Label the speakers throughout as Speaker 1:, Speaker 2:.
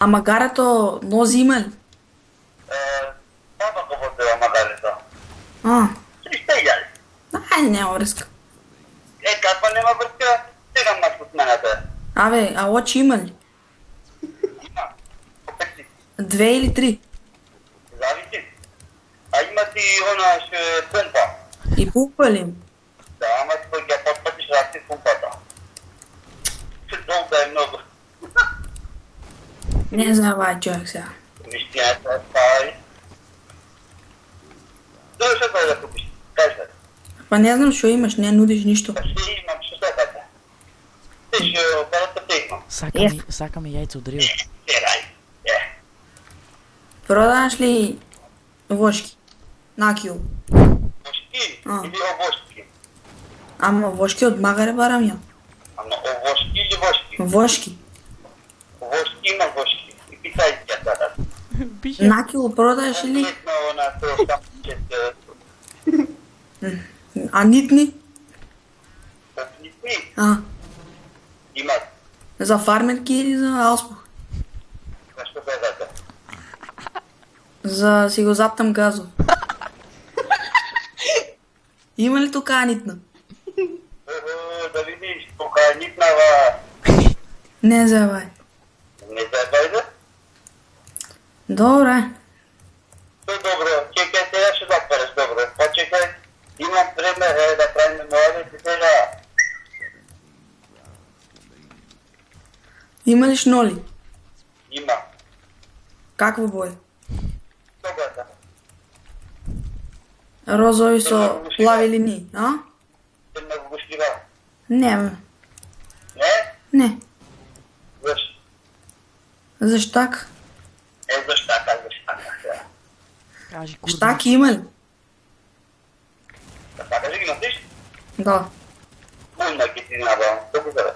Speaker 1: А магарето нози има ли?
Speaker 2: Баба го водила магарето.
Speaker 1: А,
Speaker 2: 300 000.
Speaker 1: айде, няма връзка.
Speaker 2: Каква няма връзка? Сега мач от мене.
Speaker 1: Абе, а очи има ли?
Speaker 2: Има. Опети.
Speaker 1: 2 или 3?
Speaker 2: Зависи. А има си она ще пумпа.
Speaker 1: И пупа ли?
Speaker 2: Да, ама си пък я подпътиш раз си пумпата. Долу да е много.
Speaker 1: Не знам, човек сега.
Speaker 2: Вижте, това. Дойде ще да купиш. Кажа.
Speaker 1: Па не знам, що имаш, не нудиш нищо.
Speaker 2: Ще имам, ще се ката. Ти ще операта те имам.
Speaker 3: Сака ми яйца от рива.
Speaker 2: Терай.
Speaker 1: Продаваш ли вошки? На кил.
Speaker 2: Вошки или овошки?
Speaker 1: Ама вошки от магаре барам я.
Speaker 2: Ама овошки или вошки?
Speaker 1: Вошки.
Speaker 2: Вошки има вошки. И питай тя да.
Speaker 1: На кил продаваш ли?
Speaker 2: Конкретно на това там, че
Speaker 1: А нитни?
Speaker 2: Конфликтни
Speaker 1: А,
Speaker 2: имат.
Speaker 1: за фармерки или за ауспух?
Speaker 2: Защо бедата?
Speaker 1: За си го заптам газов. Има ли тук нитна?
Speaker 2: Да видиш, тук е нитнава.
Speaker 1: Не завай.
Speaker 2: Не забай да?
Speaker 1: Добре.
Speaker 2: То добро. Чекай, сега ще да пареш добро. Почекай. Имам време да правим младите сега.
Speaker 1: Има ли шноли?
Speaker 2: Има.
Speaker 1: Какво бой?
Speaker 2: Добрата.
Speaker 1: Розови со плави линии, а?
Speaker 2: Те много го шлива.
Speaker 1: Не, бе.
Speaker 2: Не?
Speaker 1: Не.
Speaker 2: Защо?
Speaker 1: Защо так?
Speaker 2: Защо казваш така сега?
Speaker 3: Кажи курва.
Speaker 1: Штаки има ли?
Speaker 2: Така кажи ги носиш?
Speaker 1: Да.
Speaker 2: Умна ги ти набавам. Тук сега.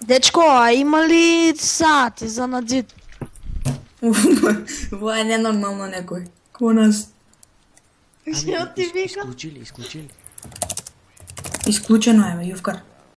Speaker 4: Дечко, а има ли сати за надзит?
Speaker 1: Това е ненормално някой. Ко нас?
Speaker 4: Ще ти вика?
Speaker 3: Изключили.
Speaker 1: Изключено е, бе, Ювкар.